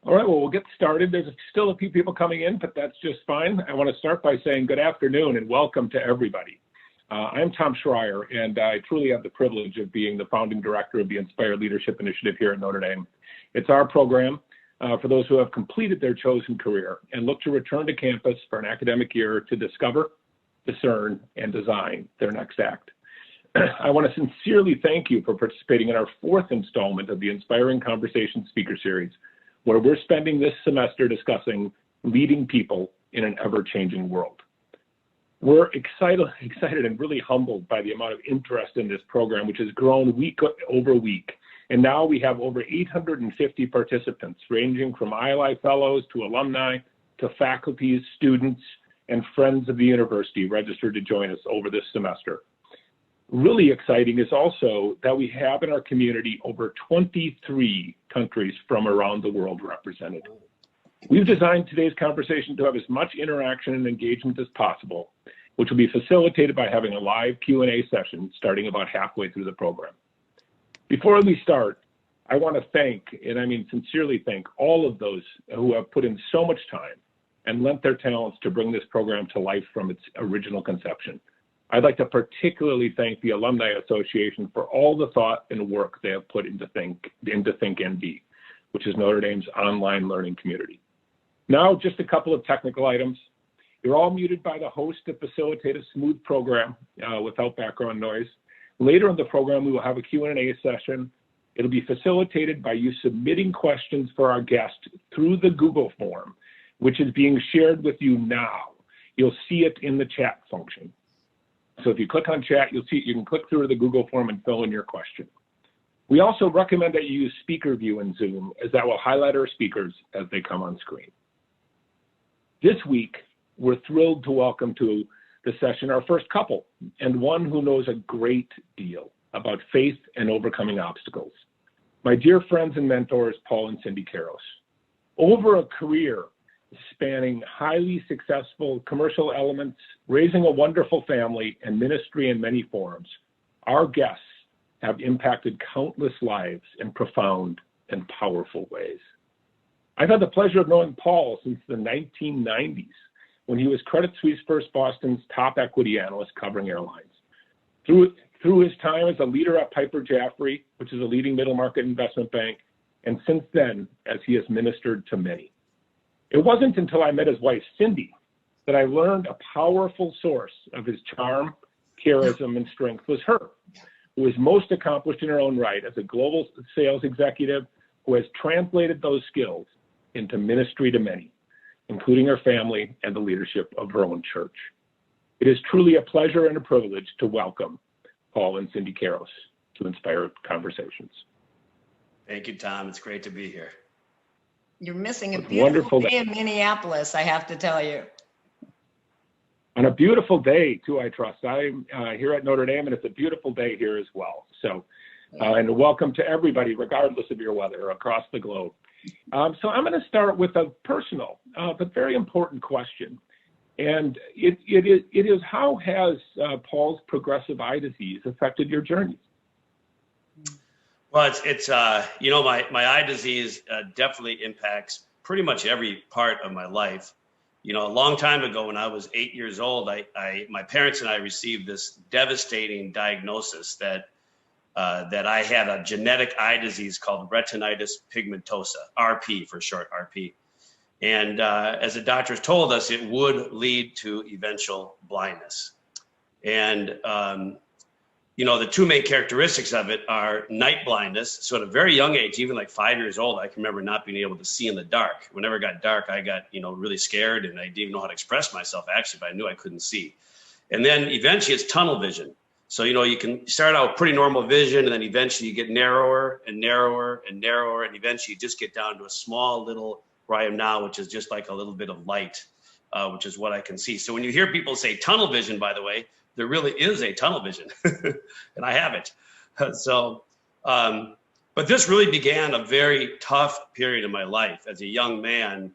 All right, well, we'll get started. There's still a few people coming in, but that's just fine. I want to start by saying good afternoon and welcome to everybody. I'm Tom Schreier, and I truly have the privilege of being the founding director of the Inspire Leadership Initiative here at Notre Dame. It's our program for those who have completed their chosen career and look to return to campus for an academic year to discover, discern, and design their next act. I want to sincerely thank you for participating in our fourth installment of the Inspiring Conversation Speaker Series, where we're spending this semester discussing leading people in an ever-changing world. We're excited and really humbled by the amount of interest in this program, which has grown week over week. And now we have over 850 participants, ranging from ILI fellows to alumni to faculty, students, and friends of the university registered to join us over this semester. Really exciting is also that we have in our community over 23 countries from around the world represented. We've designed today's conversation to have as much interaction and engagement as possible, which will be facilitated by having a live Q&A session starting about halfway through the program. Before we start, I want to thank, and I mean sincerely thank, all of those who have put in so much time and lent their talents to bring this program to life from its original conception. I'd like to particularly thank the Alumni Association for all the thought and work they have put into ThinkND, which is Notre Dame's online learning community. Now, just a couple of technical items. You're all muted by the host to facilitate a smooth program without background noise. Later in the program, we will have a Q&A session. It'll be facilitated by you submitting questions for our guest through the Google form, which is being shared with you now. You'll see it in the chat function. So if you click on chat, you'll see you can click through the Google form and fill in your question. We also recommend that you use speaker view in Zoom, as that will highlight our speakers as they come on screen. This week, we're thrilled to welcome to the session our first couple, and one who knows a great deal about faith and overcoming obstacles. My dear friends and mentors, Paul and Cindy Karos. Over a career spanning highly successful commercial elements, raising a wonderful family, and ministry in many forms, our guests have impacted countless lives in profound and powerful ways. I've had the pleasure of knowing Paul since the 1990s, when he was Credit Suisse First Boston's top equity analyst covering airlines. Through his time as a leader at Piper Jaffray, which is a leading middle market investment bank, and since then, as he has ministered to many. It wasn't until I met his wife, Cindy, that I learned a powerful source of his charm, charisma, and strength was her, who is most accomplished in her own right as a global sales executive who has translated those skills into ministry to many, including her family and the leadership of her own church. It is truly a pleasure and a privilege to welcome Paul and Cindy Karos to Inspire Conversations. Thank you, Tom. It's great to be here. You're missing a beautiful day in Minneapolis, I have to tell you. On a beautiful day, too, I trust. I'm here at Notre Dame, and it's a beautiful day here as well. So, and welcome to everybody, regardless of your weather, across the globe. So I'm going to start with a personal, but very important question. And it is how has Paul's progressive eye disease affected your journey? Well, it's you know, my eye disease definitely impacts pretty much every part of my life. You know, a long time ago when I was 8 years old, my parents and I received this devastating diagnosis that I had a genetic eye disease called retinitis pigmentosa, RP for short, RP. And as the doctors told us, it would lead to eventual blindness. And you know, the two main characteristics of it are night blindness. So at a very young age, even like 5 years old, I can remember not being able to see in the dark. Whenever it got dark, I got, you know, really scared, and I didn't even know how to express myself actually, but I knew I couldn't see. And then eventually it's tunnel vision. So, you know, you can start out pretty normal vision, and then eventually you get narrower and narrower and narrower, and eventually you just get down to a small little, where I am now, which is just like a little bit of light, which is what I can see. So when you hear people say tunnel vision, by the way, there really is a tunnel vision, and I have it. So, but this really began a very tough period in my life as a young man.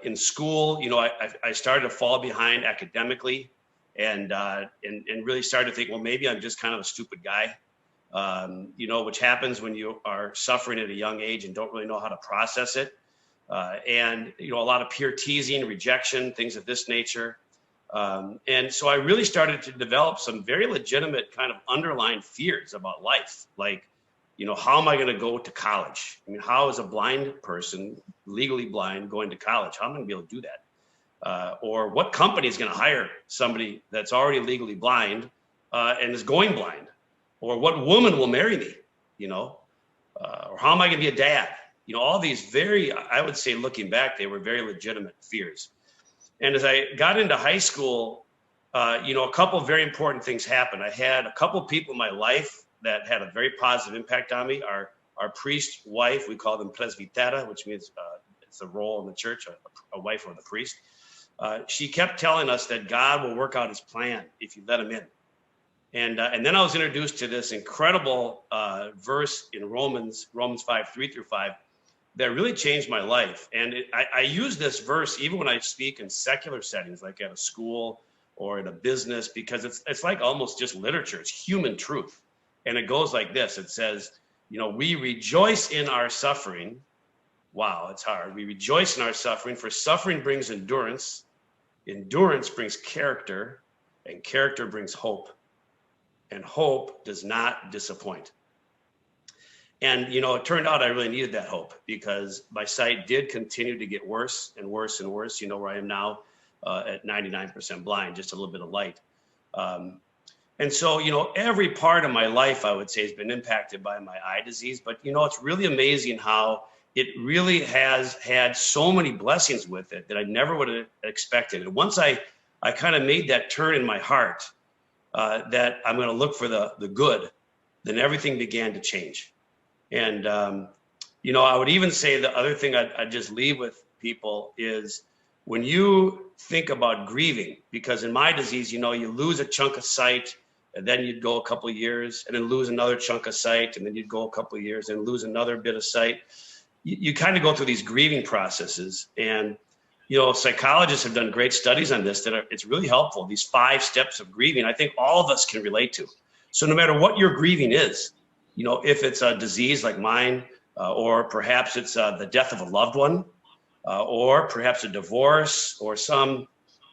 In school, you know, I started to fall behind academically, and really started to think, well, maybe I'm just kind of a stupid guy, you know, which happens when you are suffering at a young age and don't really know how to process it. and a lot of peer teasing, rejection, things of this nature. And so I really started to develop some very legitimate kind of underlying fears about life. Like, how am I going to go to college? I mean, how is a blind person, legally blind, going to college? How am I going to be able to do that? Or what company is going to hire somebody that's already legally blind and is going blind? Or what woman will marry me? Or how am I going to be a dad? All these I would say looking back, they were very legitimate fears. And as I got into high school, a couple of very important things happened. I had a couple of people in my life that had a very positive impact on me. Our priest wife, we call them presbytera, which means it's a role in the church, a wife of the priest. She kept telling us that God will work out his plan if you let him in. And then I was introduced to this incredible verse in Romans 5, 3-5, that really changed my life. And I use this verse even when I speak in secular settings, like at a school or in a business, because it's like almost just literature. It's human truth. And it goes like this. It says, we rejoice in our suffering. Wow, it's hard. We rejoice in our suffering, for suffering brings endurance. Endurance brings character, and character brings hope. And hope does not disappoint. And, it turned out I really needed that hope, because my sight did continue to get worse and worse and worse, where I am now at 99% blind, just a little bit of light. And so, every part of my life, I would say, has been impacted by my eye disease. But, it's really amazing how it really has had so many blessings with it that I never would have expected. And once I kind of made that turn in my heart that I'm going to look for the good, then everything began to change. And, I would even say the other thing I'd just leave with people is when you think about grieving, because in my disease, you lose a chunk of sight, and then you'd go a couple of years and then lose another chunk of sight, and then you'd go a couple of years and lose another bit of sight. You kind of go through these grieving processes. And, psychologists have done great studies on this it's really helpful. These 5 steps of grieving, I think all of us can relate to. So no matter what your grieving is, if it's a disease like mine, or perhaps it's the death of a loved one, or perhaps a divorce, or some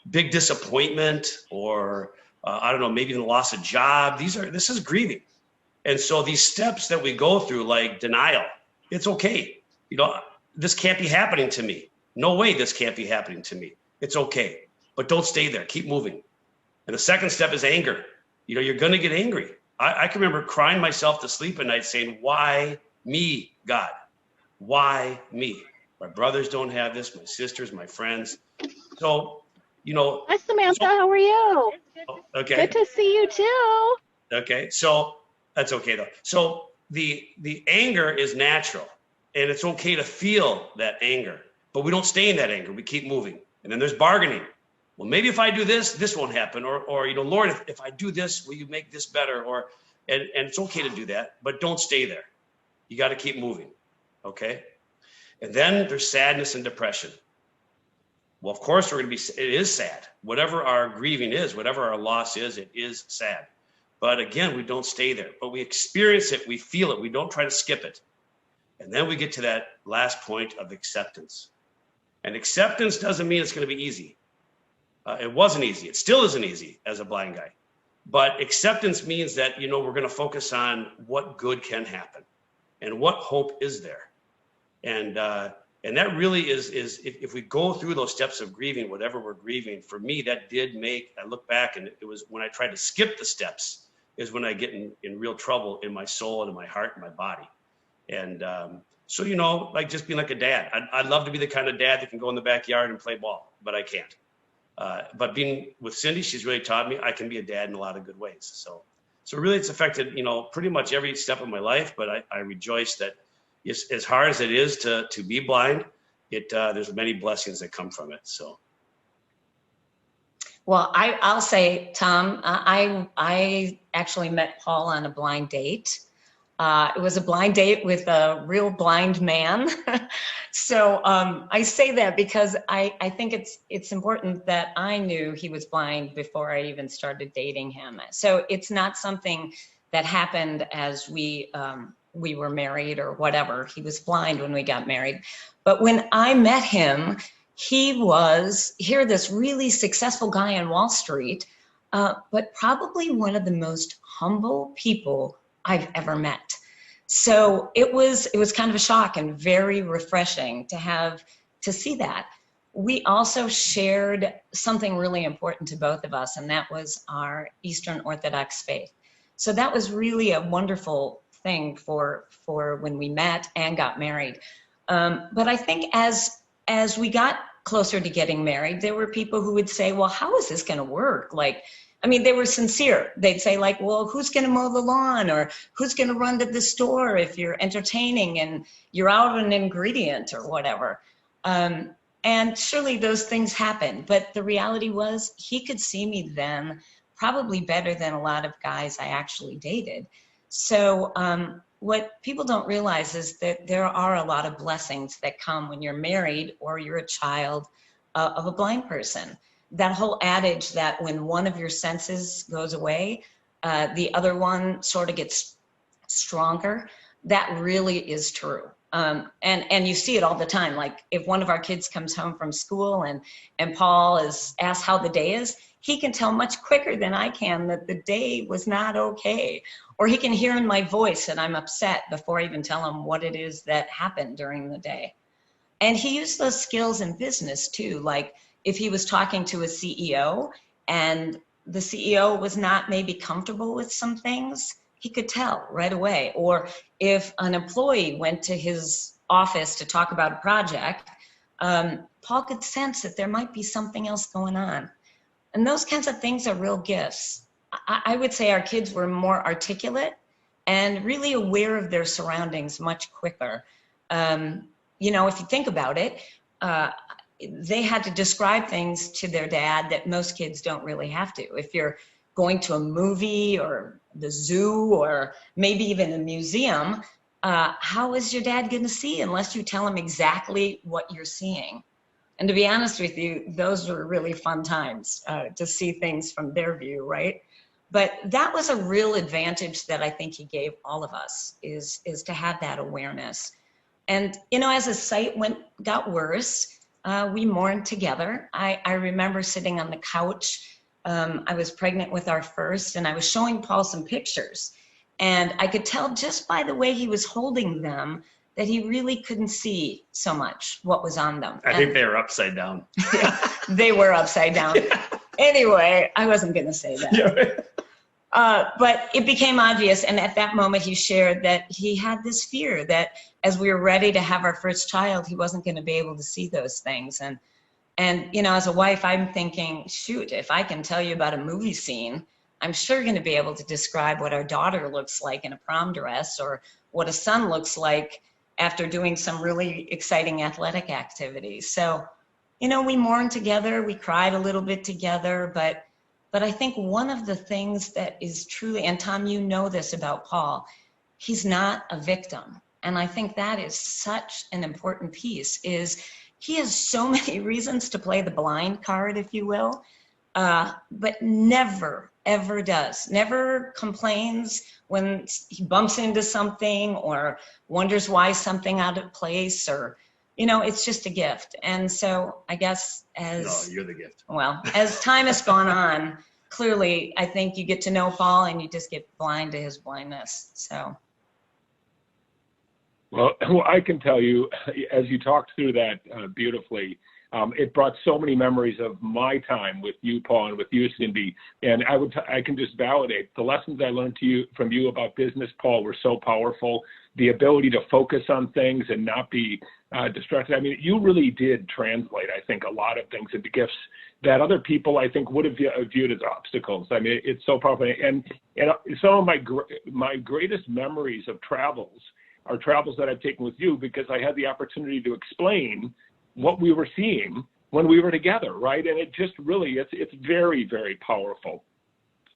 big disappointment, or I don't know, maybe the loss of job. This is grieving. And so these steps that we go through, like denial, it's okay. This can't be happening to me. No way this can't be happening to me. It's okay. But don't stay there. Keep moving. And the second step is anger. You're going to get angry. I can remember crying myself to sleep at night saying, why me, God? Why me? My brothers don't have this, my sisters, my friends. So, Hi, Samantha. How are you? Okay. Good to see you too. Okay. So that's okay though. So the anger is natural, and it's okay to feel that anger, but we don't stay in that anger. We keep moving. And then there's bargaining. Well, maybe if I do this, this won't happen. Or Lord, if I do this, will you make this better? And it's okay to do that, but don't stay there. You got to keep moving. Okay. And then there's sadness and depression. Well, of course, it is sad. Whatever our grieving is, whatever our loss is, it is sad. But again, we don't stay there, but we experience it. We feel it. We don't try to skip it. And then we get to that last point of acceptance. And acceptance doesn't mean it's going to be easy. It wasn't easy. It still isn't easy as a blind guy. But acceptance means that, we're going to focus on what good can happen and what hope is there. And that really is if we go through those steps of grieving, whatever we're grieving, for me, that did I look back, and it was when I tried to skip the steps is when I get in real trouble in my soul and in my heart and my body. And so, like just being like a dad, I'd love to be the kind of dad that can go in the backyard and play ball, but I can't. But being with Cindy, she's really taught me I can be a dad in a lot of good ways. So really it's affected, pretty much every step of my life, but I rejoice that as hard as it is to be blind, there's many blessings that come from it. So. Well, I'll say, Tom, I actually met Paul on a blind date. It was a blind date with a real blind man. So I say that because I think it's important that I knew he was blind before I even started dating him. So it's not something that happened as we we were married or whatever. He was blind when we got married. But when I met him, he was here, this really successful guy on Wall Street, but probably one of the most humble people I've ever met. So it was kind of a shock and very refreshing to see that. We also shared something really important to both of us, and that was our Eastern Orthodox faith. So that was really a wonderful thing for when we met and got married. But I think as we got closer to getting married, there were people who would say, well, how is this going to work? Like, I mean, they were sincere. They'd say like, well, who's going to mow the lawn, or who's going to run to the store if you're entertaining and you're out an ingredient or whatever. And surely those things happen. But the reality was he could see me then probably better than a lot of guys I actually dated. So what people don't realize is that there are a lot of blessings that come when you're married or you're a child of a blind person. That whole adage that when one of your senses goes away, the other one sort of gets stronger, that really is true. And you see it all the time. Like if one of our kids comes home from school and Paul is asked how the day is, he can tell much quicker than I can that the day was not okay. Or he can hear in my voice that I'm upset before I even tell him what it is that happened during the day. And he used those skills in business too. Like if he was talking to a CEO and the CEO was not maybe comfortable with some things, he could tell right away. Or if an employee went to his office to talk about a project, Paul could sense that there might be something else going on. And those kinds of things are real gifts. I would say our kids were more articulate and really aware of their surroundings much quicker. You know, if you think about it, they had to describe things to their dad that most kids don't really have to. If you're going to a movie or the zoo or maybe even a museum, how is your dad going to see unless you tell him exactly what you're seeing? And to be honest with you, those were really fun times to see things from their view, right? But that was a real advantage that I think he gave all of us, is to have that awareness. And, you know, as the sight got worse, we mourned together. I remember sitting on the couch. I was pregnant with our first, and I was showing Paul some pictures. And I could tell just by the way he was holding them that he really couldn't see so much what was on them. I think they were upside down. They were upside down. Yeah. Anyway, I wasn't going to say that. Yeah. But it became obvious. And at that moment, he shared that he had this fear that as we were ready to have our first child, he wasn't going to be able to see those things. And you know, as a wife, I'm thinking, shoot, if I can tell you about a movie scene, I'm sure going to be able to describe what our daughter looks like in a prom dress, or what a son looks like after doing some really exciting athletic activities. So, you know, we mourned together, we cried a little bit together, but I think one of the things that is truly, and Tom, you know this about Paul, he's not a victim. And I think that is such an important piece, is he has so many reasons to play the blind card, if you will, but never, ever does. Never complains when he bumps into something or wonders why something out of place, or, you know, it's just a gift. And so I guess as... No, you're the gift. Well, as time has gone on, clearly, I think you get to know Paul and you just get blind to his blindness, so... Well, I can tell you, as you talked through that beautifully, it brought so many memories of my time with you, Paul, and with you, Cindy. And I can just validate the lessons I learned from you about business, Paul, were so powerful. The ability to focus on things and not be distracted. I mean, you really did translate, I think, a lot of things into gifts that other people, I think, would have viewed as obstacles. I mean, it's so powerful. And some of my greatest memories of travels are travels that I've taken with you, because I had the opportunity to explain what we were seeing when we were together, right? And it just really, it's very, very powerful.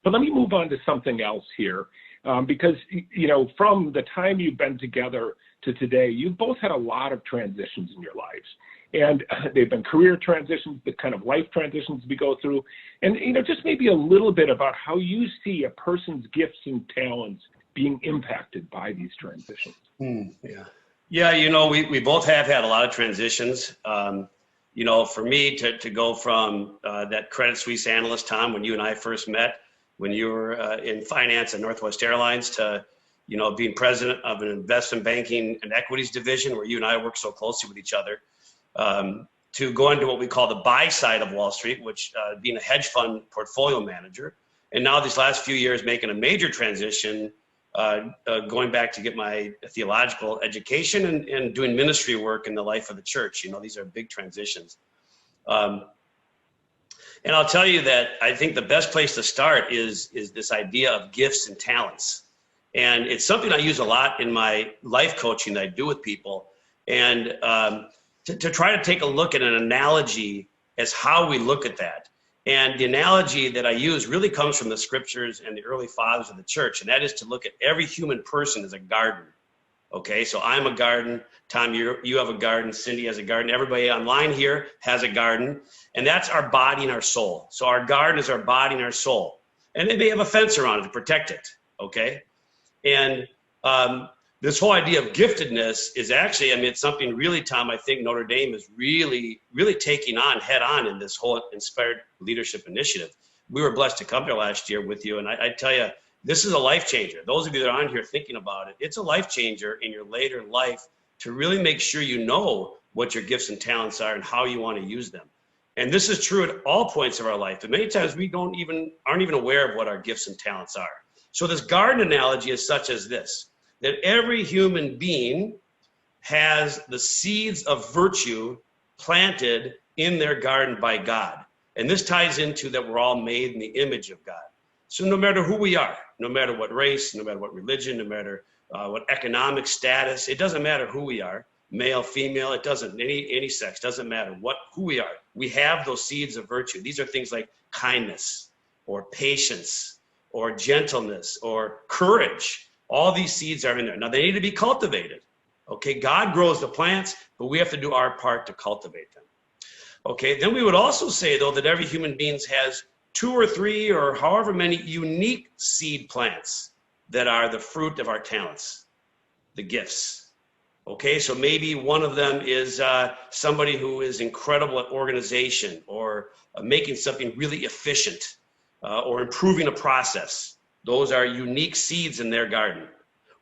But let me move on to something else here, because, you know, from the time you've been together to today, you've both had a lot of transitions in your lives. And they've been career transitions, the kind of life transitions we go through. And, you know, just maybe a little bit about how you see a person's gifts and talents being impacted by these transitions? Yeah, we both have had a lot of transitions. For me to go from that Credit Suisse analyst, Tom, when you and I first met, when you were in finance at Northwest Airlines, to being president of an investment banking and equities division where you and I work so closely with each other, to go into what we call the buy side of Wall Street, which being a hedge fund portfolio manager. And now these last few years making a major transition, going back to get my theological education and doing ministry work in the life of the church. These are big transitions. And I'll tell you that I think the best place to start is this idea of gifts and talents. And it's something I use a lot in my life coaching that I do with people. And to try to take a look at an analogy as how we look at that. And the analogy that I use really comes from the scriptures and the early fathers of the church. And that is to look at every human person as a garden. Okay, so I'm a garden. Tom, you have a garden. Cindy has a garden. Everybody online here has a garden. And that's our body and our soul. So our garden is our body and our soul. And they may have a fence around it to protect it. Okay. And this whole idea of giftedness is actually, it's something really, Tom, I think Notre Dame is really, really taking on head on in this whole Inspired Leadership Initiative. We were blessed to come here last year with you. And I tell you, this is a life changer. Those of you that are on here thinking about it, it's a life changer in your later life to really make sure you know what your gifts and talents are and how you want to use them. And this is true at all points of our life. And many times we aren't even aware of what our gifts and talents are. So this garden analogy is such as this, that every human being has the seeds of virtue planted in their garden by God. And this ties into that we're all made in the image of God. So no matter who we are, no matter what race, no matter what religion, no matter what economic status, it doesn't matter who we are, male, female, it doesn't, any sex, doesn't matter who we are. We have those seeds of virtue. These are things like kindness or patience or gentleness or courage. All these seeds are in there. Now they need to be cultivated. Okay, God grows the plants, but we have to do our part to cultivate them. Okay, then we would also say though that every human being has 2 or 3 or however many unique seed plants that are the fruit of our talents, the gifts. Okay, so maybe one of them is somebody who is incredible at organization or making something really efficient or improving a process. Those are unique seeds in their garden.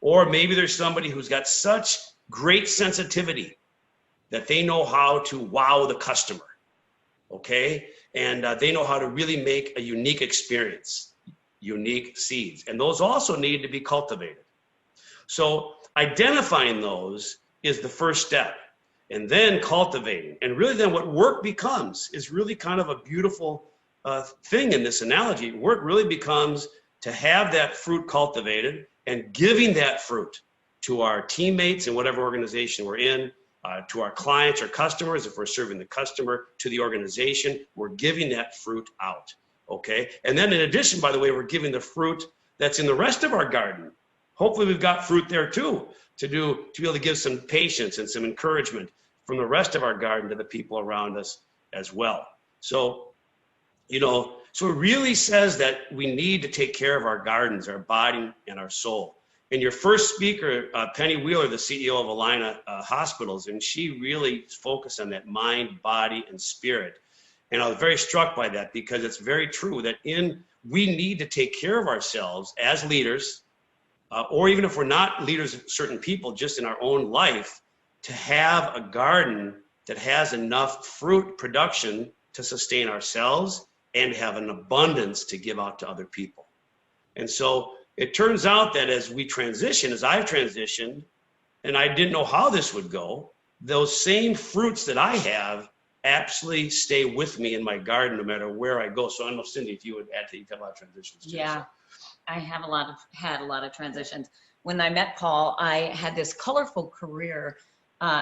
Or maybe there's somebody who's got such great sensitivity that they know how to wow the customer. Okay, and they know how to really make a unique experience, unique seeds. And those also need to be cultivated. So identifying those is the first step, and then cultivating. And really then what work becomes is really kind of a beautiful thing in this analogy. Work really becomes to have that fruit cultivated and giving that fruit to our teammates in whatever organization we're in, to our clients or customers, if we're serving the customer, to the organization, we're giving that fruit out, okay? And then in addition, by the way, we're giving the fruit that's in the rest of our garden. Hopefully we've got fruit there too, to be able to give some patience and some encouragement from the rest of our garden to the people around us as well. So, so it really says that we need to take care of our gardens, our body and our soul. And your first speaker, Penny Wheeler, the CEO of Allina Hospitals, and she really focused on that mind, body, and spirit. And I was very struck by that because it's very true that we need to take care of ourselves as leaders, or even if we're not leaders of certain people, just in our own life, to have a garden that has enough fruit production to sustain ourselves and have an abundance to give out to other people. And so it turns out that as we transition, as I've transitioned, and I didn't know how this would go, those same fruits that I have absolutely stay with me in my garden no matter where I go. So I don't know, Cindy, if you would add to, you've had a lot of transitions too. Yeah, I have had a lot of transitions. When I met Paul, I had this colorful career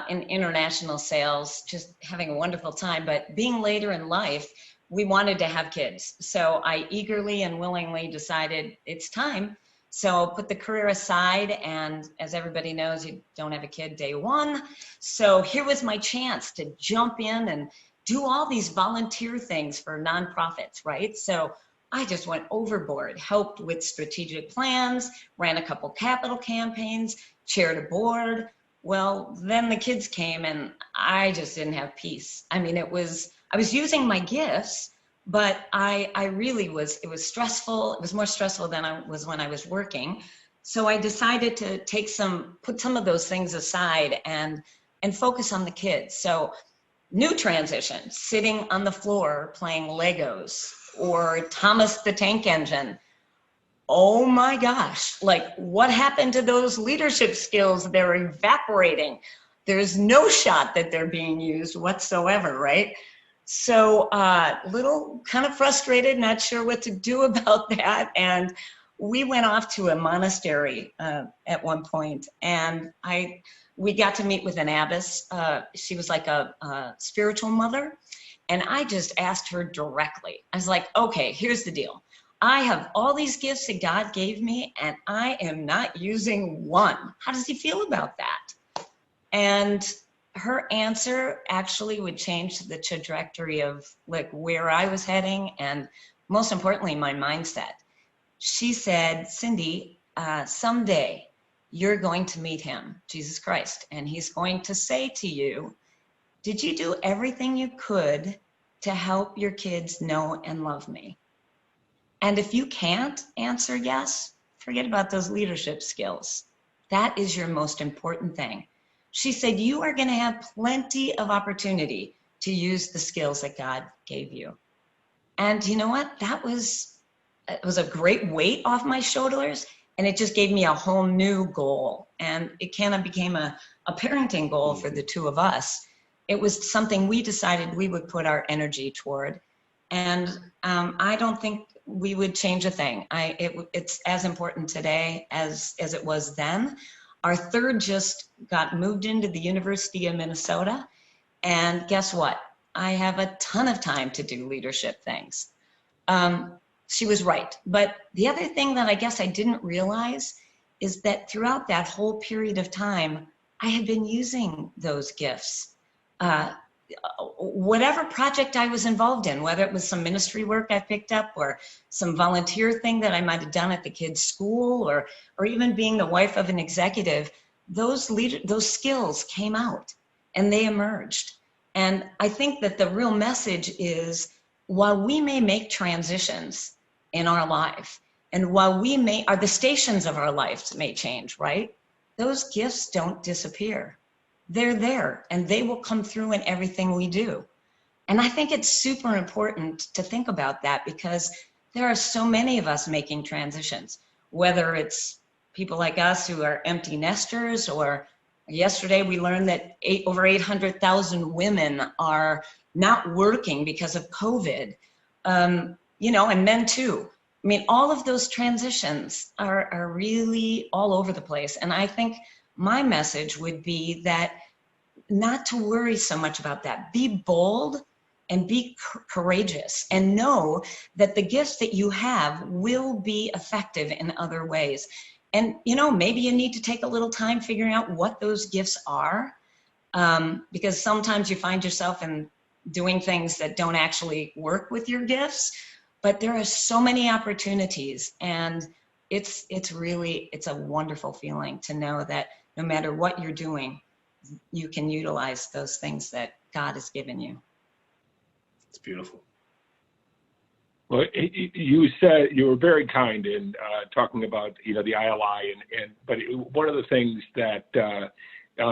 in international sales, just having a wonderful time. But being later in life, we wanted to have kids. So I eagerly and willingly decided it's time. So put the career aside, and as everybody knows, you don't have a kid day one. So here was my chance to jump in and do all these volunteer things for nonprofits, right? So I just went overboard, helped with strategic plans, ran a couple capital campaigns, chaired a board. Well, then the kids came and I just didn't have peace. I mean, I was using my gifts, but I really was, it was stressful. It was more stressful than I was when I was working. So I decided to put some of those things aside and focus on the kids. So new transition, sitting on the floor playing Legos, or Thomas the Tank Engine. Oh my gosh, like what happened to those leadership skills? They're evaporating. There's no shot that they're being used whatsoever, right? So little kind of frustrated, not sure what to do about that. And we went off to a monastery at one point, and we got to meet with an abbess. She was like a spiritual mother. And I just asked her directly. I was like, okay, here's the deal. I have all these gifts that God gave me, and I am not using one. How does he feel about that? And her answer actually would change the trajectory of like where I was heading, and most importantly, my mindset. She said, Cindy, someday you're going to meet him, Jesus Christ, and he's going to say to you, did you do everything you could to help your kids know and love me? And if you can't answer yes, forget about those leadership skills. That is your most important thing. She said, you are going to have plenty of opportunity to use the skills that God gave you. And you know what? It was a great weight off my shoulders, and it just gave me a whole new goal. And it kind of became a parenting goal for the two of us. It was something we decided we would put our energy toward. And I don't think we would change a thing. It's as important today as it was then. Our third just got moved into the University of Minnesota. And guess what? I have a ton of time to do leadership things. She was right. But the other thing that I guess I didn't realize is that throughout that whole period of time, I had been using those gifts. Whatever project I was involved in, whether it was some ministry work I picked up or some volunteer thing that I might have done at the kids' school, or even being the wife of an executive, those skills came out and they emerged. And I think that the real message is, while we may make transitions in our life, and while the stations of our lives may change, right? Those gifts don't disappear. They're there, and they will come through in everything we do. And I think it's super important to think about that, because there are so many of us making transitions, whether it's people like us who are empty nesters, or yesterday we learned that over 800,000 women are not working because of COVID, and men too. I mean, all of those transitions are really all over the place. And I think my message would be that not to worry so much about that. Be bold and be courageous, and know that the gifts that you have will be effective in other ways. And, maybe you need to take a little time figuring out what those gifts are, because sometimes you find yourself in doing things that don't actually work with your gifts, but there are so many opportunities, and it's a wonderful feeling to know that no matter what you're doing, you can utilize those things that God has given you. It's beautiful. Well, you said you were very kind in talking about the ILI, but one of the things that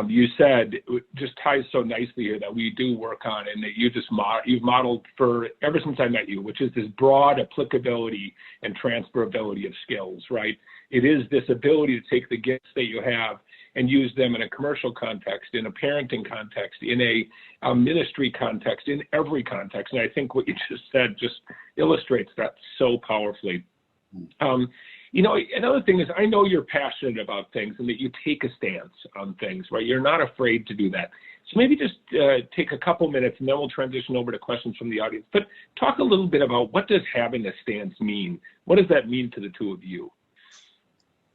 you said just ties so nicely here that we do work on, and that you've modeled for ever since I met you, which is this broad applicability and transferability of skills, right? It is this ability to take the gifts that you have and use them in a commercial context, in a parenting context, in a ministry context, in every context. And I think what you just said just illustrates that so powerfully. Another thing is, I know you're passionate about things and that you take a stance on things, right? You're not afraid to do that. So maybe just take a couple minutes, and then we'll transition over to questions from the audience. But talk a little bit about, what does having a stance mean? What does that mean to the two of you?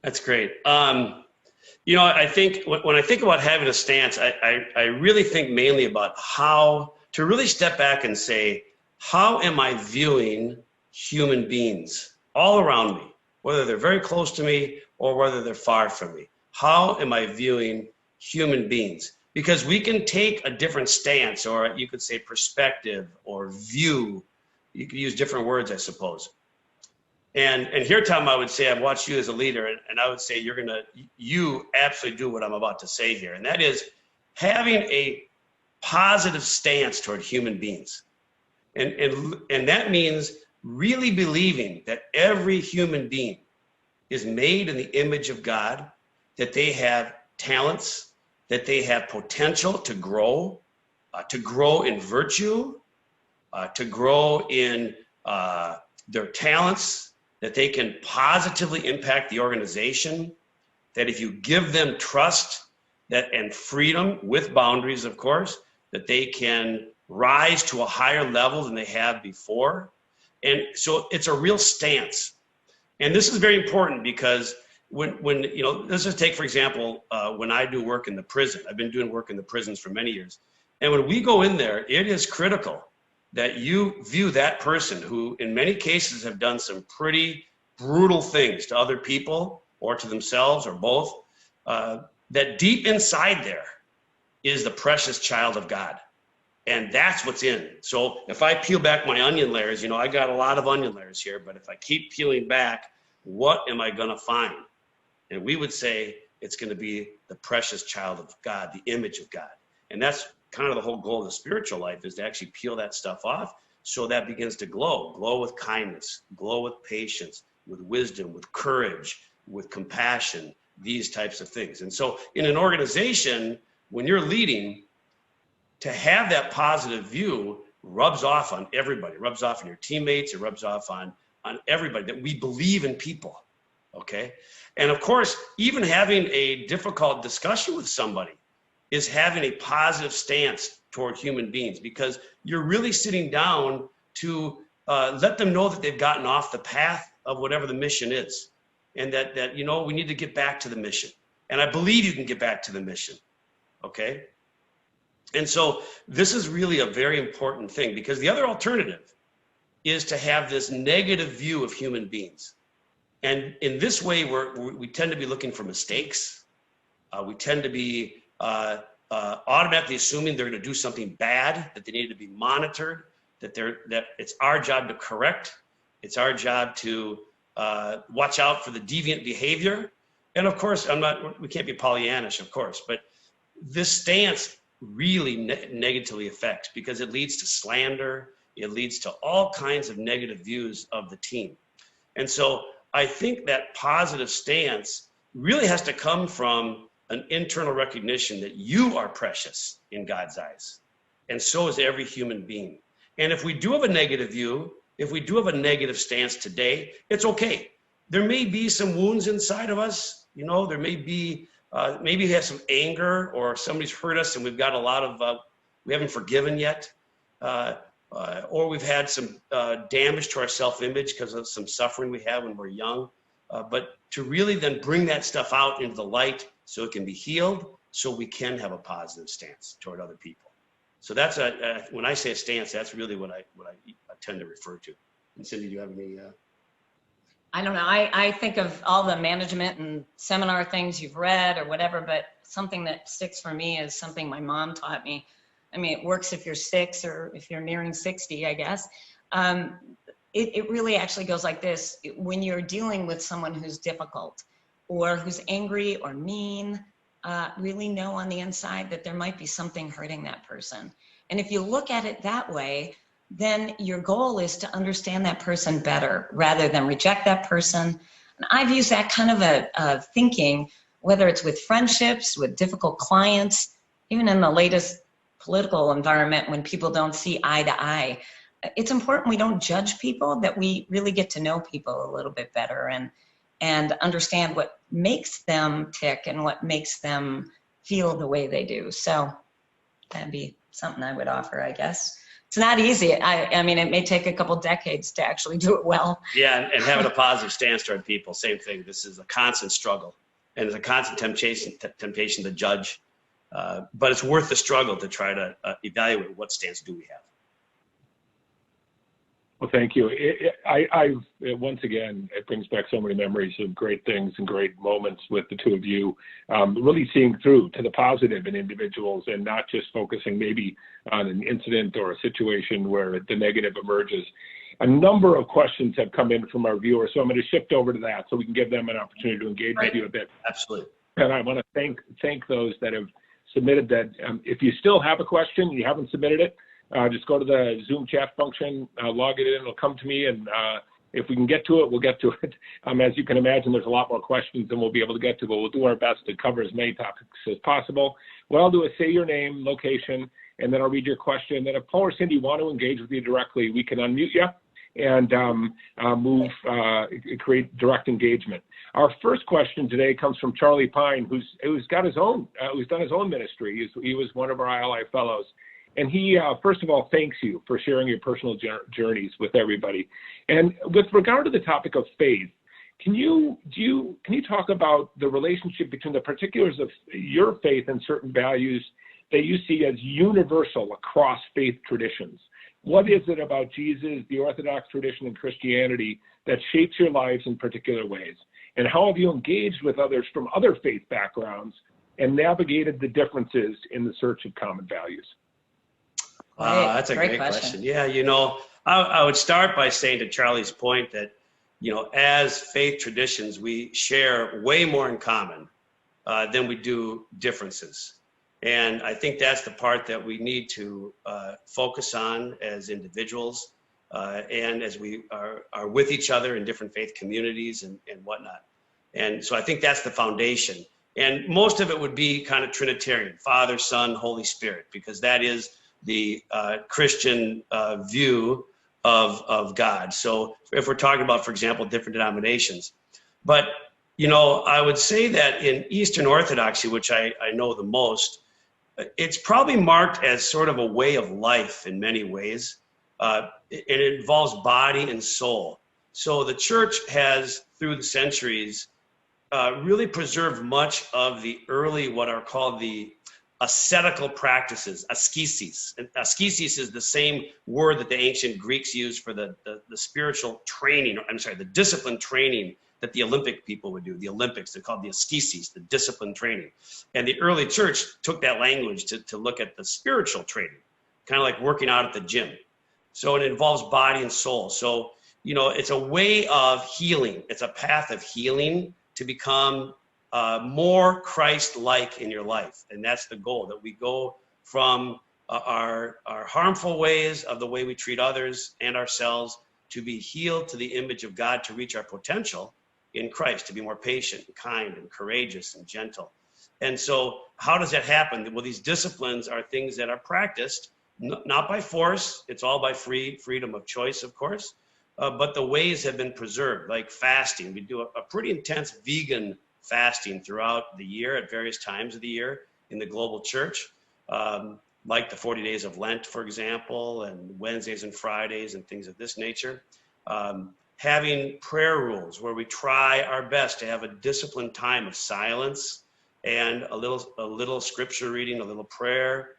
That's great. I think when I think about having a stance, I really think mainly about how to really step back and say, how am I viewing human beings all around me, whether they're very close to me or whether they're far from me? How am I viewing human beings? Because we can take a different stance, or you could say perspective or view. You could use different words, I suppose. And here, Tom, I would say I've watched you as a leader, and I would say you absolutely do what I'm about to say here, and that is having a positive stance toward human beings. And that means really believing that every human being is made in the image of God, that they have talents, that they have potential to grow in virtue, to grow in their talents, that they can positively impact the organization, that if you give them trust and freedom with boundaries, of course, that they can rise to a higher level than they have before. And so it's a real stance. And this is very important because when let's just take, for example, when I do work in the prison. I've been doing work in the prisons for many years. And when we go in there, it is critical that you view that person who in many cases have done some pretty brutal things to other people or to themselves or both, that deep inside there is the precious child of God. And that's what's in. So if I peel back my onion layers, I got a lot of onion layers here, but if I keep peeling back, what am I going to find? And we would say it's going to be the precious child of God, the image of God. And that's kind of the whole goal of the spiritual life, is to actually peel that stuff off so that begins to glow with kindness, glow with patience, with wisdom, with courage, with compassion, these types of things. And so in an organization, when you're leading, to have that positive view rubs off on everybody. It rubs off on your teammates. It rubs off on everybody, that we believe in people, okay? And of course, even having a difficult discussion with somebody is having a positive stance toward human beings, because you're really sitting down to let them know that they've gotten off the path of whatever the mission is, and that we need to get back to the mission. And I believe you can get back to the mission, okay? And so this is really a very important thing, because the other alternative is to have this negative view of human beings. And in this way, we tend to be looking for mistakes. We tend to be automatically assuming they're going to do something bad, that they need to be monitored, that it's our job to correct. It's our job to watch out for the deviant behavior. And of course, we can't be Pollyannish, of course, but this stance really negatively affects, because it leads to slander. It leads to all kinds of negative views of the team. And so I think that positive stance really has to come from an internal recognition that you are precious in God's eyes, and so is every human being. And if we do have a negative view, if we do have a negative stance today, it's okay. There may be some wounds inside of us. There may be maybe we have some anger, or somebody's hurt us and we've got a lot of, we haven't forgiven yet. Or we've had some damage to our self-image because of some suffering we have when we're young. But to really then bring that stuff out into the light so it can be healed, so we can have a positive stance toward other people. So that's when I say a stance, that's really what I tend to refer to. And Cindy, do you have any? I don't know. I think of all the management and seminar things you've read or whatever, but something that sticks for me is something my mom taught me. I mean, it works if you're 6 or if you're nearing 60, I guess. It really actually goes like this. When you're dealing with someone who's difficult or who's angry or mean, really know on the inside that there might be something hurting that person. And if you look at it that way, then your goal is to understand that person better rather than reject that person. And I've used that kind of a thinking, whether it's with friendships, with difficult clients, even in the latest political environment when people don't see eye to eye. It's important we don't judge people, that we really get to know people a little bit better and understand what makes them tick and what makes them feel the way they do. So that'd be something I would offer, I guess. It's not easy. I mean, it may take a couple decades to actually do it well. Yeah, and having a positive stance toward people, same thing. This is a constant struggle, and it's a constant temptation to judge. But it's worth the struggle to try to evaluate what stance do we have. Well, thank you. Once again, it brings back so many memories of great things and great moments with the two of you, really seeing through to the positive in individuals and not just focusing maybe on an incident or a situation where the negative emerges. A number of questions have come in from our viewers, so I'm going to shift over to that so we can give them an opportunity to engage with you a bit. Absolutely. And I want to thank those that have submitted that. If you still have a question, you haven't submitted it, just go to the Zoom chat function, log it in, it'll come to me, and if we can get to it, we'll get to it. As you can imagine, there's a lot more questions than we'll be able to get to, but we'll do our best to cover as many topics as possible. What I'll do is say your name, location, and then I'll read your question. Then if Paul or Cindy want to engage with you directly, we can unmute you and create direct engagement. Our first question today comes from Charlie Pine, who's done his own ministry. He was one of our ILI fellows. And he, first of all, thanks you for sharing your personal journeys with everybody. And with regard to the topic of faith, can you talk about the relationship between the particulars of your faith and certain values that you see as universal across faith traditions? What is it about Jesus, the Orthodox tradition, and Christianity that shapes your lives in particular ways? And how have you engaged with others from other faith backgrounds and navigated the differences in the search of common values? That's a great question. Yeah, I would start by saying to Charlie's point that, as faith traditions, we share way more in common than we do differences. And I think that's the part that we need to focus on as individuals and as we are with each other in different faith communities and whatnot. And so I think that's the foundation. And most of it would be kind of Trinitarian, Father, Son, Holy Spirit, because that is the Christian view of God. So if we're talking about, for example, different denominations. But, I would say that in Eastern Orthodoxy, which I know the most, it's probably marked as sort of a way of life in many ways. It involves body and soul. So the church has, through the centuries, really preserved much of the early, what are called the ascetical practices, askesis. And askesis is the same word that the ancient Greeks used for the spiritual training, the discipline training that the Olympic people would do. The Olympics, they're called the askesis, the discipline training. And the early church took that language to look at the spiritual training, kind of like working out at the gym. So it involves body and soul. So, it's a way of healing. It's a path of healing to become more Christ-like in your life. And that's the goal, that we go from our harmful ways of the way we treat others and ourselves to be healed to the image of God, to reach our potential in Christ, to be more patient and kind and courageous and gentle. And so how does that happen? Well, these disciplines are things that are practiced, not by force. It's all by freedom of choice, of course. But the ways have been preserved, like fasting. We do a pretty intense vegan fasting throughout the year at various times of the year in the global church, like the 40 days of Lent, for example, and Wednesdays and Fridays and things of this nature. Having prayer rules where we try our best to have a disciplined time of silence and a little scripture reading, a little prayer,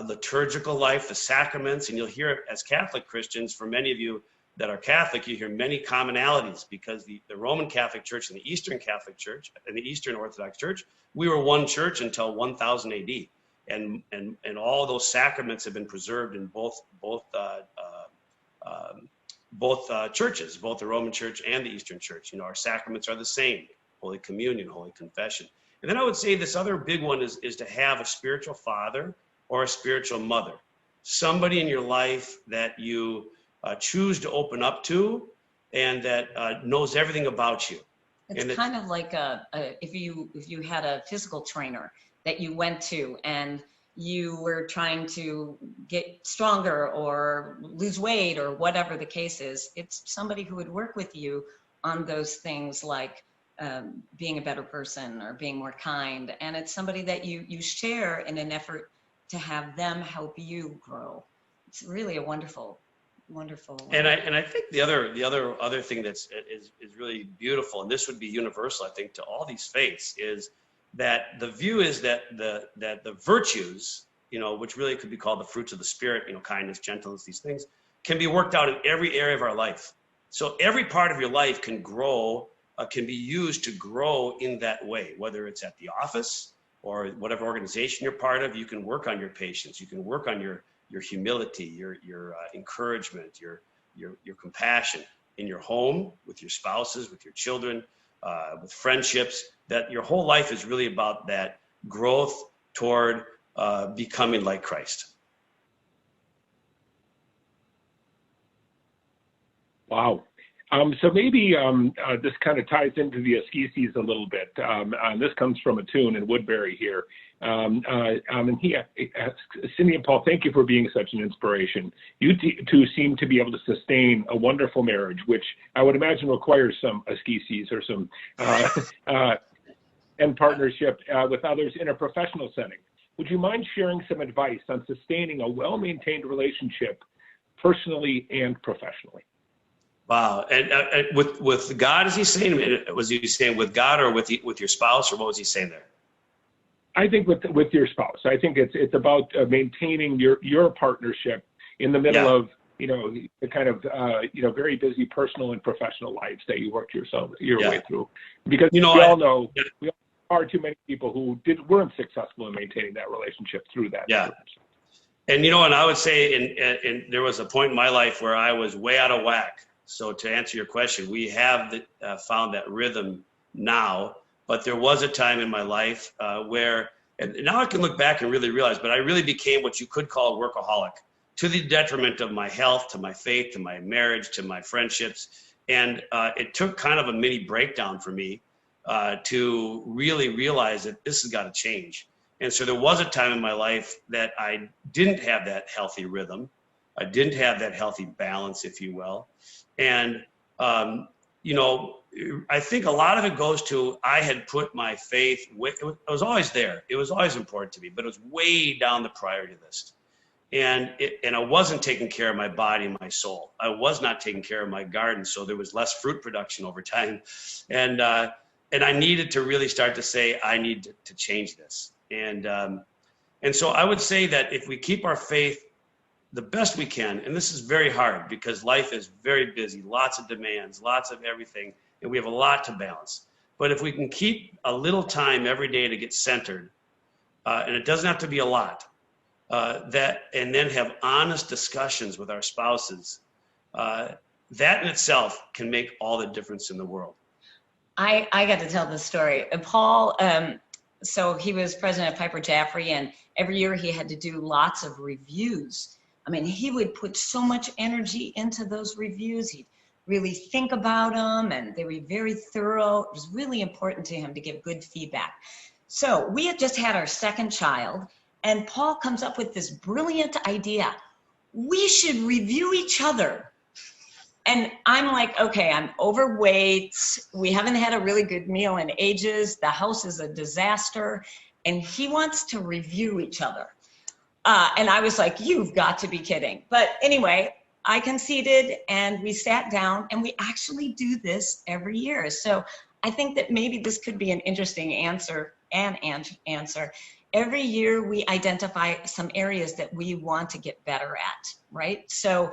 liturgical life, the sacraments. And you'll hear, as Catholic Christians, for many of you that are Catholic, you hear many commonalities, because the Roman Catholic Church and the Eastern Catholic Church and the Eastern Orthodox Church, we were one church until 1000 AD. And all those sacraments have been preserved in both churches, both the Roman Church and the Eastern Church. Our sacraments are the same: Holy Communion, Holy Confession. And then I would say this other big one is to have a spiritual father or a spiritual mother, somebody in your life that you choose to open up to and that knows everything about you. It's kind of like if you had a physical trainer that you went to and you were trying to get stronger or lose weight or whatever the case is. It's somebody who would work with you on those things, like being a better person or being more kind. And it's somebody that you share in an effort to have them help you grow. It's really a wonderful. And I think the other thing is really beautiful, and this would be universal, I think, to all these faiths, is that the view is that the virtues, which really could be called the fruits of the Spirit, kindness, gentleness, these things, can be worked out in every area of our life. So every part of your life can grow, can be used to grow in that way, whether it's at the office or whatever organization you're part of. You can work on your patience. You can work on your humility, your encouragement, your compassion in your home, with your spouses, with your children, with friendships. That your whole life is really about that growth toward becoming like Christ. Wow. So maybe this kind of ties into the askesis a little bit. This comes from a tune in Woodbury here. And he asks, Cindy and Paul, thank you for being such an inspiration. You two seem to be able to sustain a wonderful marriage, which I would imagine requires some askesis or some and partnership with others in a professional setting. Would you mind sharing some advice on sustaining a well-maintained relationship personally and professionally? Wow. And with God, is he saying, was he saying with God or with your spouse, or what was he saying there? I think with your spouse. I think it's about maintaining your partnership in the middle of, the kind of, very busy personal and professional lives that you worked your way through. Because we all know we have far too many people who weren't successful in maintaining that relationship through that. Yeah. And, and I would say, and there was a point in my life where I was way out of whack. So to answer your question, we have found that rhythm now, but there was a time in my life where, and now I can look back and really realize, but I really became what you could call a workaholic, to the detriment of my health, to my faith, to my marriage, to my friendships. And it took kind of a mini breakdown for me to really realize that this has got to change. And so there was a time in my life that I didn't have that healthy rhythm. I didn't have that healthy balance, if you will. And, I think a lot of it goes to, I had put my faith, it was always there. It was always important to me, but it was way down the priority list. And I wasn't taking care of my body and my soul. I was not taking care of my garden. So there was less fruit production over time. And I needed to really start to say, I need to change this. And so I would say that if we keep our faith the best we can, and this is very hard because life is very busy, lots of demands, lots of everything, and we have a lot to balance. But if we can keep a little time every day to get centered, and it doesn't have to be a lot, and then have honest discussions with our spouses, that in itself can make all the difference in the world. I got to tell this story. Paul, so he was president of Piper Jaffray, and every year he had to do lots of reviews. I mean, he would put so much energy into those reviews. He'd really think about them, and they were very thorough. It was really important to him to give good feedback. So we had just had our second child, and Paul comes up with this brilliant idea. We should review each other. And I'm like, okay, I'm overweight. We haven't had a really good meal in ages. The house is a disaster. And he wants to review each other. And I was like, you've got to be kidding. But anyway, I conceded and we sat down, and we actually do this every year. So I think that maybe this could be an interesting answer. Every year we identify some areas that we want to get better at, right? So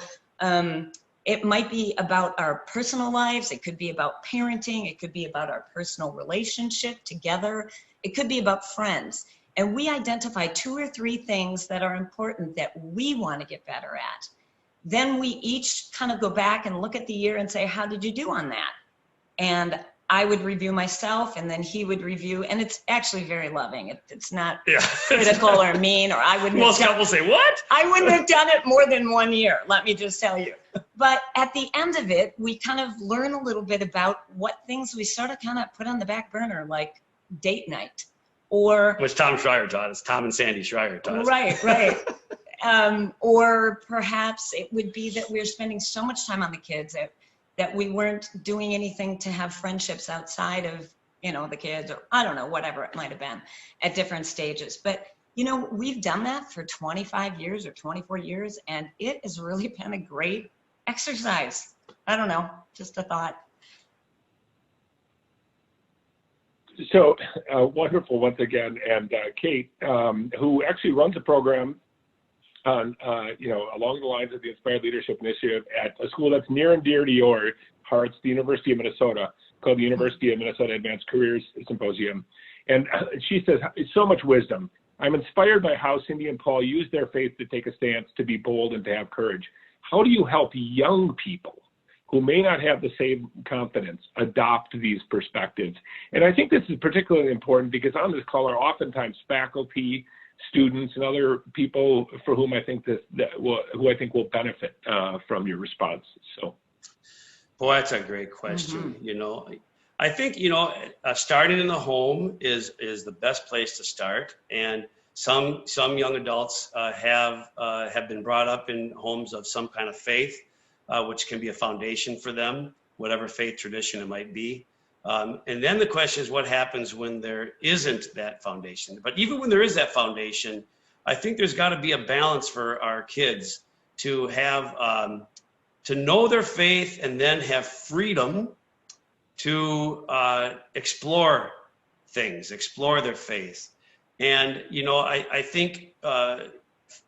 it might be about our personal lives. It could be about parenting. It could be about our personal relationship together. It could be about friends. And we identify 2 or 3 things that are important that we want to get better at. Then we each kind of go back and look at the year and say, how did you do on that? And I would review myself, and then he would review, and it's actually very loving. It's not critical or mean, or I wouldn't. Most couples say, what? I wouldn't have done it more than 1 year, let me just tell you. But at the end of it, we kind of learn a little bit about what things we sort of kind of put on the back burner, like date night. Which Tom Schreier taught us, Tom and Sandy Schreier taught us. Right. Or perhaps it would be that we're spending so much time on the kids that we weren't doing anything to have friendships outside of, the kids, or I don't know, whatever it might have been at different stages. But, we've done that for 25 years or 24 years, and it has really been a great exercise. I don't know, just a thought. So wonderful once again. And Kate, who actually runs a program along the lines of the Inspired Leadership Initiative at a school that's near and dear to your hearts, the University of Minnesota, called the University of Minnesota Advanced Careers Symposium. And she says, so much wisdom. I'm inspired by how Cindy and Paul use their faith to take a stance, to be bold, and to have courage. How do you help young people who may not have the same confidence adopt these perspectives? And I think this is particularly important because on this call are oftentimes faculty, students, and other people for whom I think will benefit from your response. So, boy, that's a great question. I think starting in the home is the best place to start, and some young adults have been brought up in homes of some kind of faith, which can be a foundation for them, whatever faith tradition it might be. And then the question is, what happens when there isn't that foundation? But even when there is that foundation, I think there's got to be a balance for our kids to have to know their faith and then have freedom to explore things, explore their faith. And, I think,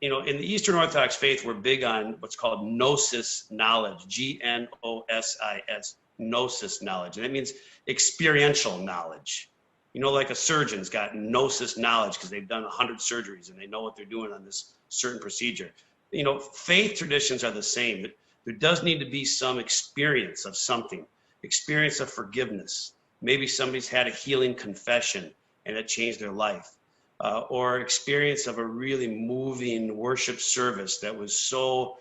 in the Eastern Orthodox faith, we're big on what's called gnosis knowledge, Gnosis, gnosis knowledge. And that means experiential knowledge. Like a surgeon's got gnosis knowledge because they've done 100 surgeries and they know what they're doing on this certain procedure. Faith traditions are the same. There does need to be some experience of something, experience of forgiveness. Maybe somebody's had a healing confession and it changed their life. Or experience of a really moving worship service that was so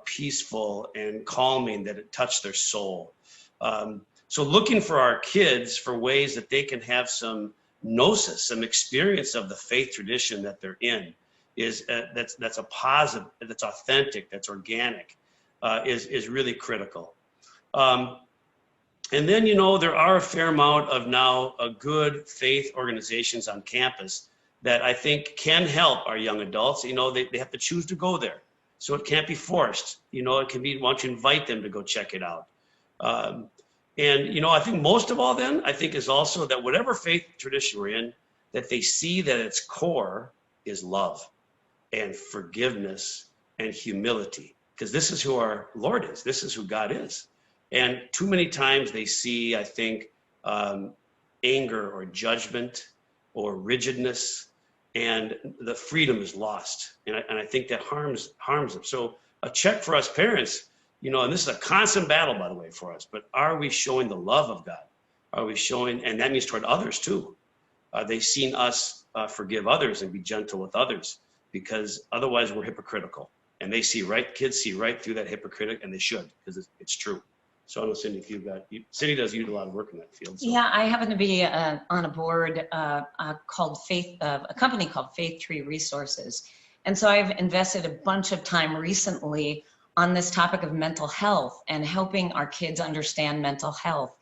peaceful and calming that it touched their soul. So looking for our kids for ways that they can have some gnosis, some experience of the faith tradition that they're in, is that's a positive, that's authentic, that's organic, is really critical. And then, there are a fair amount of now good faith organizations on campus that I think can help our young adults. They have to choose to go there. So it can't be forced. It can be, why don't you invite them to go check it out? And, I think most of all then, I think is also that whatever faith tradition we're in, that they see that its core is love and forgiveness and humility. Because this is who our Lord is. This is who God is. And too many times they see, I think, anger or judgment or rigidness, and the freedom is lost. And I think that harms them. So a check for us parents, and this is a constant battle, by the way, for us, but are we showing the love of God? Are we showing, and that means toward others too. They've seen us forgive others and be gentle with others, because otherwise we're hypocritical. And kids see right through that hypocritic, and they should, because it's true. So I don't know, Cindy, if Cindy does a lot of work in that field. So. Yeah, I happen to be on a board called a company called Faith Tree Resources. And so I've invested a bunch of time recently on this topic of mental health and helping our kids understand mental health,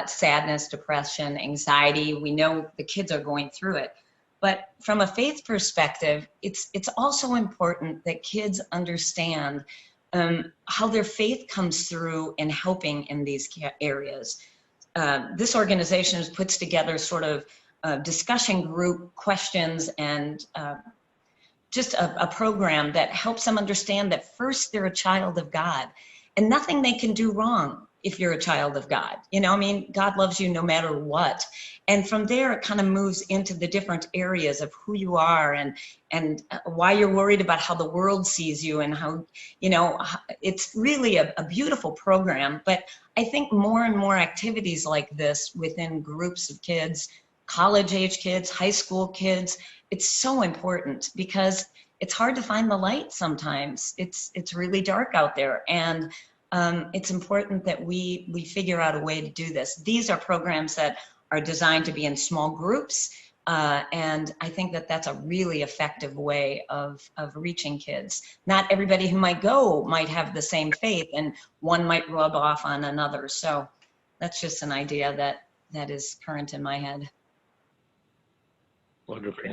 sadness, depression, anxiety. We know the kids are going through it. But from a faith perspective, it's also important that kids understand how their faith comes through in helping in these areas. This organization puts together sort of discussion group questions and just a program that helps them understand that first they're a child of God and nothing they can do wrong if you're a child of God. God loves you no matter what. And from there, it kind of moves into the different areas of who you are and why you're worried about how the world sees you and how, it's really a beautiful program. But I think more and more activities like this within groups of kids, college age kids, high school kids, it's so important because it's hard to find the light sometimes. It's really dark out there. And it's important that we figure out a way to do this. These are programs that are designed to be in small groups. And I think that that's a really effective way of reaching kids. Not everybody who might go might have the same faith, and one might rub off on another. So that's just an idea that is current in my head. Wonderful.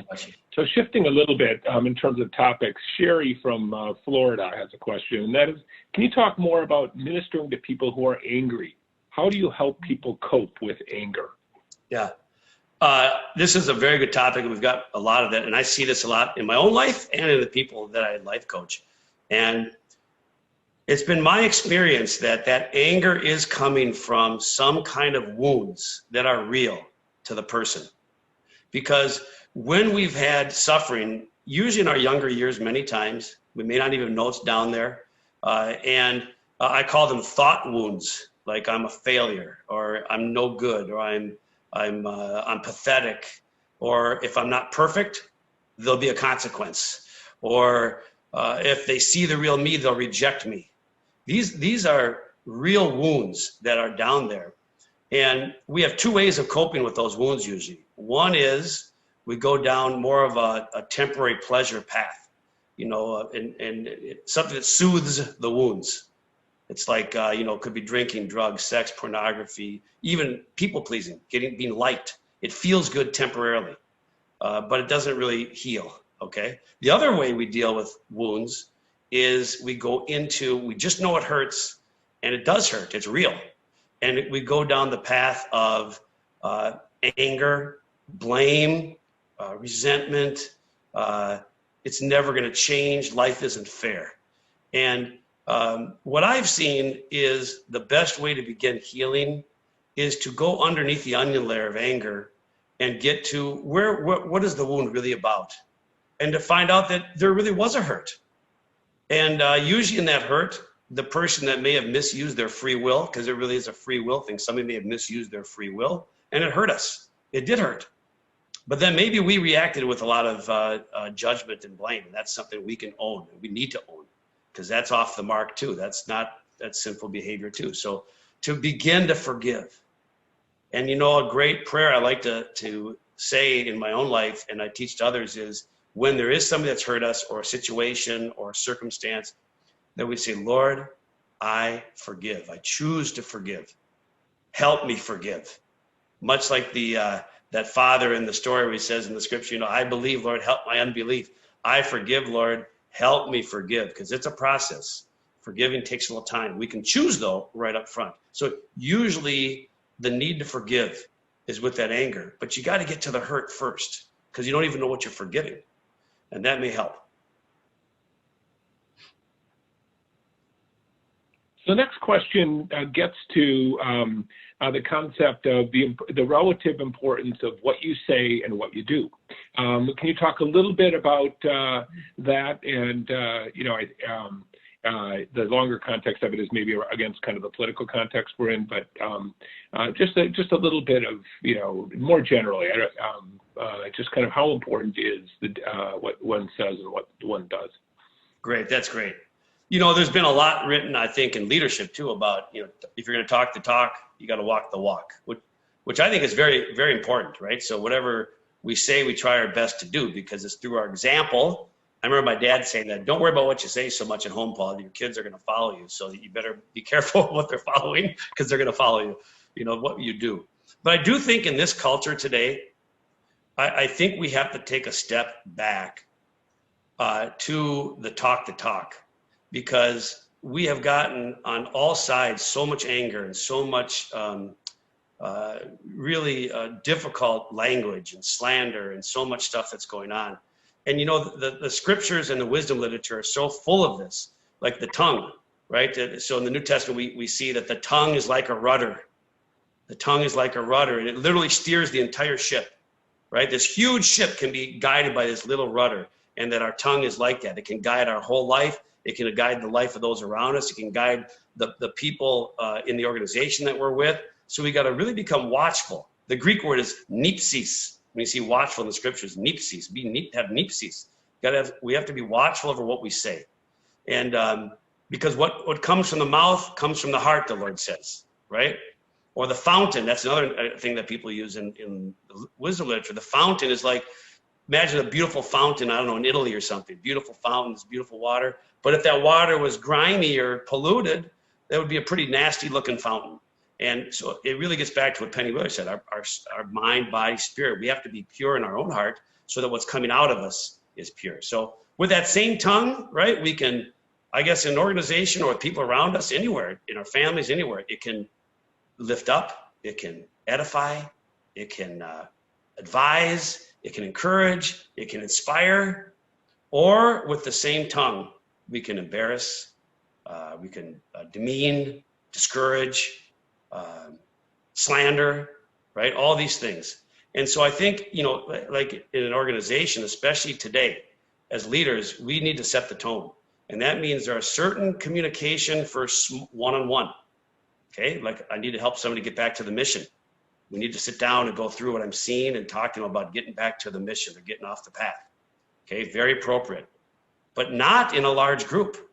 So shifting a little bit in terms of topics, Sherry from Florida has a question, and that is, can you talk more about ministering to people who are angry? How do you help people cope with anger? Yeah. This is a very good topic. We've got a lot of that, and I see this a lot in my own life and in the people that I life coach. And it's been my experience that anger is coming from some kind of wounds that are real to the person. Because when we've had suffering, usually in our younger years, many times, we may not even know it's down there. I call them thought wounds, like I'm a failure, or I'm no good, or I'm pathetic, or if I'm not perfect, there'll be a consequence, or if they see the real me, they'll reject me. These are real wounds that are down there. And we have two ways of coping with those wounds usually. One is we go down more of a temporary pleasure path, and something that soothes the wounds. It's like, could be drinking, drugs, sex, pornography, even people pleasing, being liked. It feels good temporarily, but it doesn't really heal, okay? The other way we deal with wounds is we just know it hurts, and it does hurt, it's real. And we go down the path of anger, blame, resentment. It's never gonna change, life isn't fair. And what I've seen is the best way to begin healing is to go underneath the onion layer of anger and get to what is the wound really about, and to find out that there really was a hurt. And usually in that hurt, the person that may have misused their free will, because it really is a free will thing, somebody may have misused their free will, and it hurt us. It did hurt. But then maybe we reacted with a lot of judgment and blame. And that's something we can own, and we need to own, because that's off the mark too. That's sinful behavior too. So to begin to forgive. And a great prayer I like to say in my own life, and I teach to others, is when there is somebody that's hurt us, or a situation or a circumstance, that we say, Lord, I forgive. I choose to forgive. Help me forgive. Much like that father in the story where he says in the scripture, I believe, Lord, help my unbelief. I forgive, Lord, help me forgive, because it's a process. Forgiving takes a little time. We can choose, though, right up front. So usually the need to forgive is with that anger, but you got to get to the hurt first, because you don't even know what you're forgiving, and that may help. So the next question gets to the concept of the relative importance of what you say and what you do. Can you talk a little bit about that? And the longer context of it is maybe against kind of the political context we're in, but just a little bit of more generally, just kind of how important is what one says and what one does. Great, that's great. There's been a lot written, I think, in leadership too about, if you're going to talk the talk, you got to walk the walk, which I think is very, very important, right? So whatever we say, we try our best to do, because it's through our example. I remember my dad saying that, don't worry about what you say so much at home, Paul. Your kids are going to follow you. So you better be careful what they're following, because they're going to follow you, what you do. But I do think in this culture today, I think we have to take a step back to the talk, because we have gotten on all sides so much anger and so much really difficult language and slander and so much stuff that's going on. And the scriptures and the wisdom literature are so full of this, like the tongue, right? So in the New Testament, we see that the tongue is like a rudder. The tongue is like a rudder, and it literally steers the entire ship, right? This huge ship can be guided by this little rudder, and that our tongue is like that. It can guide our whole life. It can guide the life of those around us. It can guide the people in the organization that we're with. So we got to really become watchful. The Greek word is nipsis. When you see watchful in the scriptures, nipsis, have nipsis. We have to be watchful over what we say. And because what comes from the mouth comes from the heart, the Lord says, right? Or the fountain, that's another thing that people use in the wisdom literature. The fountain is like, imagine a beautiful fountain, I don't know, in Italy or something. Beautiful fountains, beautiful water. But if that water was grimy or polluted, that would be a pretty nasty looking fountain. And so it really gets back to what Penny Willer said, our mind, body, spirit. We have to be pure in our own heart so that what's coming out of us is pure. So with that same tongue, right, we can, I guess, in an organization or with people around us, anywhere, in our families, anywhere, it can lift up, it can edify, it can advise, it can encourage, it can inspire, or with the same tongue, we can embarrass, we can demean, discourage, slander, right? All these things. And so I think, like in an organization, especially today, as leaders, we need to set the tone. And that means there are certain communication for one-on-one, okay? Like I need to help somebody get back to the mission. We need to sit down and go through what I'm seeing and talking about getting back to the mission or getting off the path, okay? Very appropriate, but not in a large group.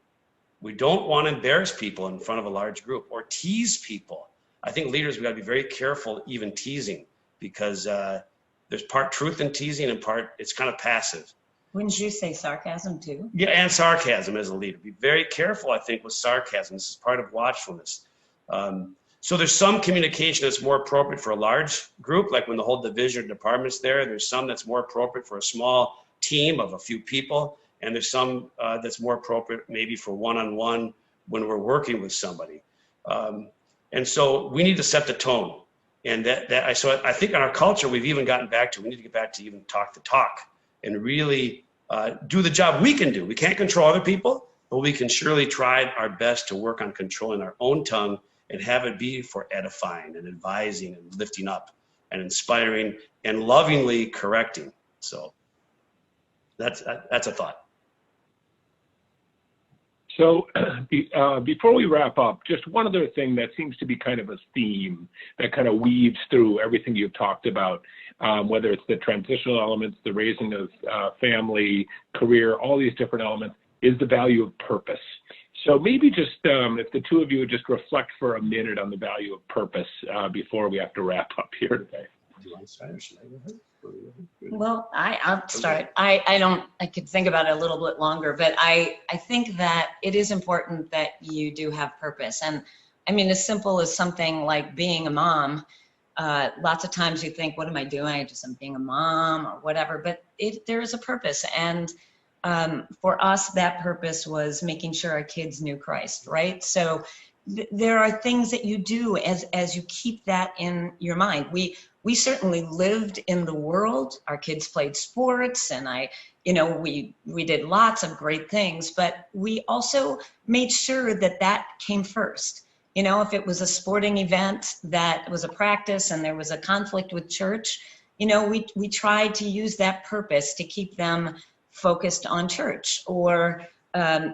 We don't want to embarrass people in front of a large group or tease people. I think leaders, we got to be very careful even teasing, because there's part truth in teasing and part, it's kind of passive. Wouldn't you say sarcasm too? Yeah, and sarcasm as a leader. Be very careful, I think, with sarcasm. This is part of watchfulness. So there's some communication that's more appropriate for a large group, like when the whole division or department's there. There's some that's more appropriate for a small team of a few people. And there's some that's more appropriate maybe for one-on-one when we're working with somebody. And so we need to set the tone. And so I think in our culture, we've even gotten back to, we need to get back to even talk the talk and really do the job we can do. We can't control other people, but we can surely try our best to work on controlling our own tongue and have it be for edifying and advising and lifting up and inspiring and lovingly correcting. So that's a thought. So before we wrap up, just one other thing that seems to be kind of a theme that kind of weaves through everything you've talked about, whether it's the transitional elements, the raising of family, career, all these different elements, is the value of purpose. So maybe just if the two of you would just reflect for a minute on the value of purpose before we have to wrap up here today. Do you want to start or should I go ahead? Well, I'll start. I could think about it a little bit longer, but I think that it is important that you do have purpose. And I mean, as simple as something like being a mom, lots of times you think, what am I doing? I'm being a mom or whatever, but there is a purpose. And for us, that purpose was making sure our kids knew Christ, right? So there are things that you do as you keep that in your mind. We certainly lived in the world. Our kids played sports, and we did lots of great things, but we also made sure that came first. If it was a sporting event that was a practice and there was a conflict with church, we tried to use that purpose to keep them focused on church. Or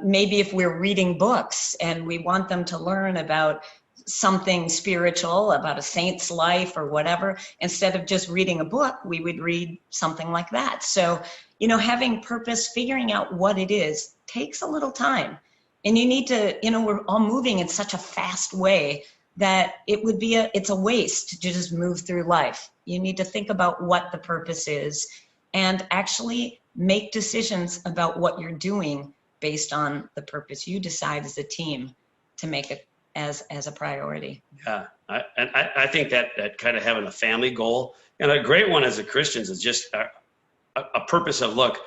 maybe if we're reading books and we want them to learn about something spiritual, about a saint's life or whatever, instead of just reading a book, we would read something like that. So, having purpose, figuring out what it is, takes a little time. And you need to, we're all moving in such a fast way that it's a waste to just move through life. You need to think about what the purpose is and actually make decisions about what you're doing based on the purpose you decide as a team to make it as a priority. Yeah, I think that kind of having a family goal, and a great one as a Christians, is just a purpose of, look,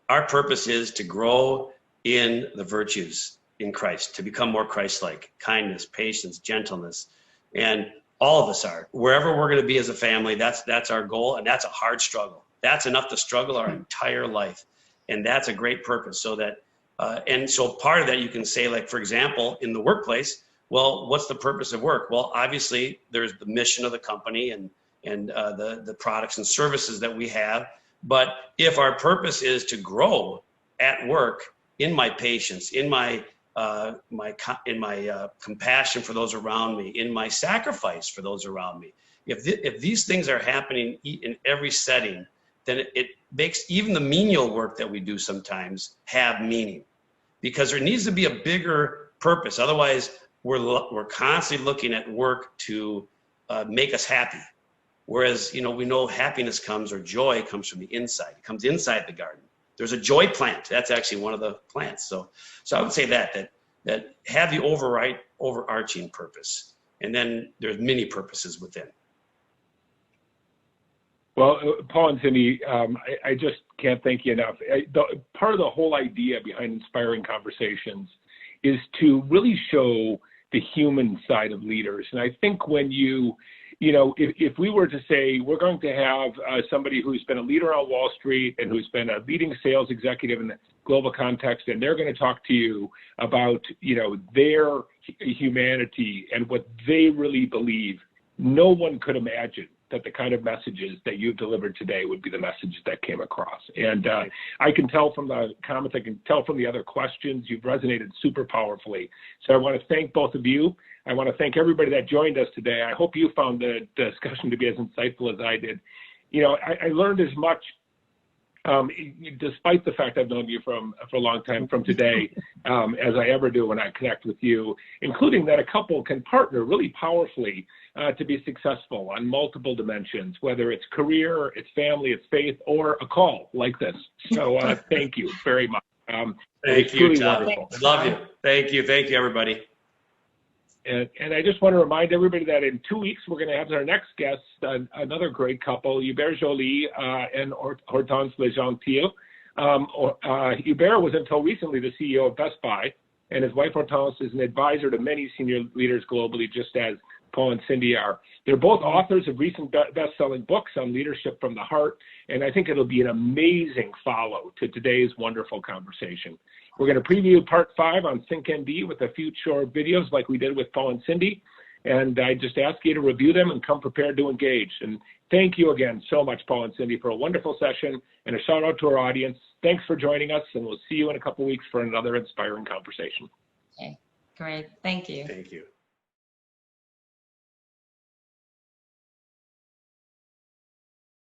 our purpose is to grow in the virtues in Christ, to become more Christ-like, kindness, patience, gentleness, and all of us are. Wherever we're going to be as a family, that's our goal, and that's a hard struggle. That's enough to struggle our entire life, and that's a great purpose. So that, and so part of that you can say, like, for example, in the workplace, well, what's the purpose of work? Well, obviously, there's the mission of the company and the products and services that we have. But if our purpose is to grow at work in my patience, in my compassion for those around me, in my sacrifice for those around me, if these things are happening in every setting, then it makes even the menial work that we do sometimes have meaning, because there needs to be a bigger purpose. Otherwise, we're constantly looking at work to make us happy. Whereas, we know happiness comes, or joy comes from the inside. It comes inside the garden. There's a joy plant. That's actually one of the plants. So I would say that have the overarching purpose. And then there's many purposes within. Well, Paul and Cindy, I just can't thank you enough. Part of the whole idea behind Inspiring Conversations is to really show the human side of leaders. And I think when you if we were to say we're going to have somebody who's been a leader on Wall Street and who's been a leading sales executive in the global context, and they're going to talk to you about, their humanity and what they really believe, no one could imagine that the kind of messages that you've delivered today would be the messages that came across. And I can tell from the comments, I can tell from the other questions, you've resonated super powerfully. So I want to thank both of you. I want to thank everybody that joined us today. I hope you found the discussion to be as insightful as I did. I learned as much, despite the fact I've known you for a long time, from today, as I ever do when I connect with you, including that a couple can partner really powerfully to be successful on multiple dimensions, whether it's career, it's family, it's faith, or a call like this. So thank you very much. Thank you, Tom. I love you. Thank you. Thank you, everybody. And I just want to remind everybody that in 2 weeks, we're going to have our next guest, another great couple, Hubert Joly and Hortense Legentil. Hubert was until recently the CEO of Best Buy, and his wife Hortense is an advisor to many senior leaders globally, just as Paul and Cindy are. They're both authors of recent best-selling books on leadership from the heart, and I think it'll be an amazing follow to today's wonderful conversation. We're going to preview part 5 on ThinkMD with a few short videos like we did with Paul and Cindy, and I just ask you to review them and come prepared to engage. And thank you again so much, Paul and Cindy, for a wonderful session, and a shout out to our audience. Thanks for joining us, and we'll see you in a couple weeks for another inspiring conversation. Okay, great. Thank you. Thank you.